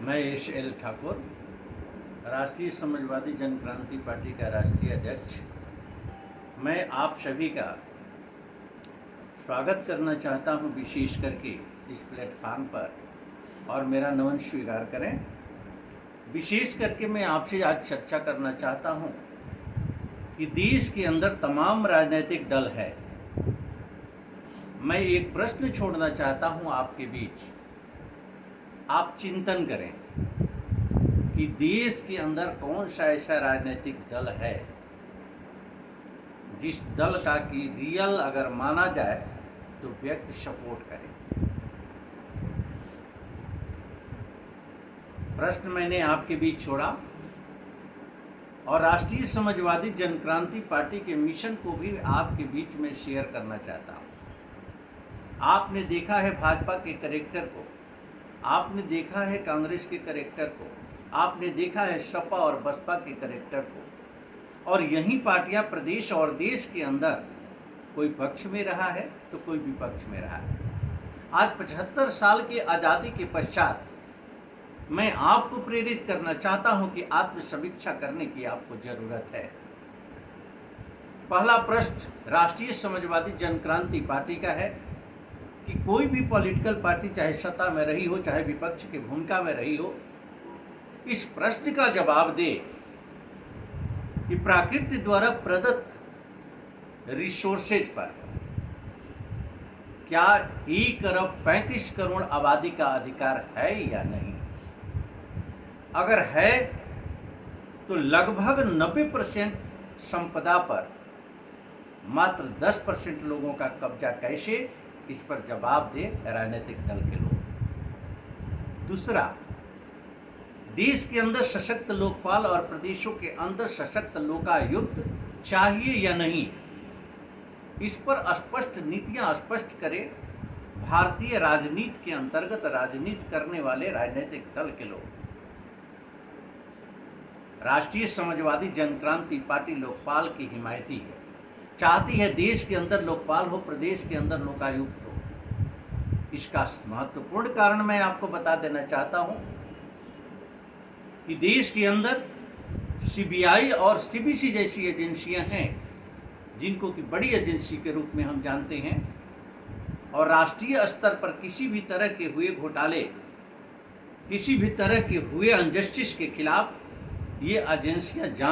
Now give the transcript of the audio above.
मैं यश एल ठाकुर, राष्ट्रीय समाजवादी जन क्रांति पार्टी का राष्ट्रीय अध्यक्ष। मैं आप सभी का स्वागत करना चाहता हूं, विशेष करके इस प्लेटफार्म पर, और मेरा नमन स्वीकार करें। विशेष करके मैं आपसे आज चर्चा करना चाहता हूं कि देश के अंदर तमाम राजनीतिक दल है। मैं एक प्रश्न छोड़ना चाहता हूं आपके बीच। आप चिंतन करें कि देश के अंदर कौन सा ऐसा राजनीतिक दल है जिस दल का कि रियल अगर माना जाए तो व्यक्ति सपोर्ट करे। प्रश्न मैंने आपके बीच छोड़ा और राष्ट्रीय समाजवादी जन क्रांति पार्टी के मिशन को भी आपके बीच में शेयर करना चाहता हूं। आपने देखा है भाजपा के कैरेक्टर को, आपने देखा है कांग्रेस के कैरेक्टर को, आपने देखा है सपा और बसपा के कैरेक्टर को, और यही पार्टियां प्रदेश और देश के अंदर कोई पक्ष में रहा है तो कोई विपक्ष में रहा है। आज 75 साल की आज़ादी के पश्चात मैं आपको प्रेरित करना चाहता हूं कि आत्मसमीक्षा करने की आपको जरूरत है। पहला प्रश्न राष्ट्रीय समाजवादी जन क्रांति पार्टी का है कि कोई भी पॉलिटिकल पार्टी चाहे सत्ता में रही हो चाहे विपक्ष की भूमिका में रही हो, इस प्रश्न का जवाब दे कि प्रकृति द्वारा प्रदत्त रिसोर्सेज पर क्या 1 अरब 35 करोड़ आबादी का अधिकार है या नहीं। अगर है तो लगभग 90% संपदा पर मात्र 10% लोगों का कब्जा कैसे, इस पर जवाब दे राजनीतिक दल के लोग। दूसरा, देश के अंदर सशक्त लोकपाल और प्रदेशों के अंदर सशक्त लोकायुक्त चाहिए या नहीं, इस पर स्पष्ट नीतियां स्पष्ट करे भारतीय राजनीति के अंतर्गत राजनीति करने वाले राजनीतिक दल के लोग। राष्ट्रीय समाजवादी जन क्रांति पार्टी लोकपाल की हिमायती है, चाहती है देश के अंदर लोकपाल हो, प्रदेश के अंदर लोकायुक्त हो। इसका महत्वपूर्ण कारण मैं आपको बता देना चाहता हूं कि देश के अंदर सीबीआई और सीबीसी जैसी एजेंसियां हैं जिनको कि बड़ी एजेंसी के रूप में हम जानते हैं, और राष्ट्रीय स्तर पर किसी भी तरह के हुए घोटाले, किसी भी तरह के हुए अनजस्टिस के खिलाफ ये एजेंसियां जांच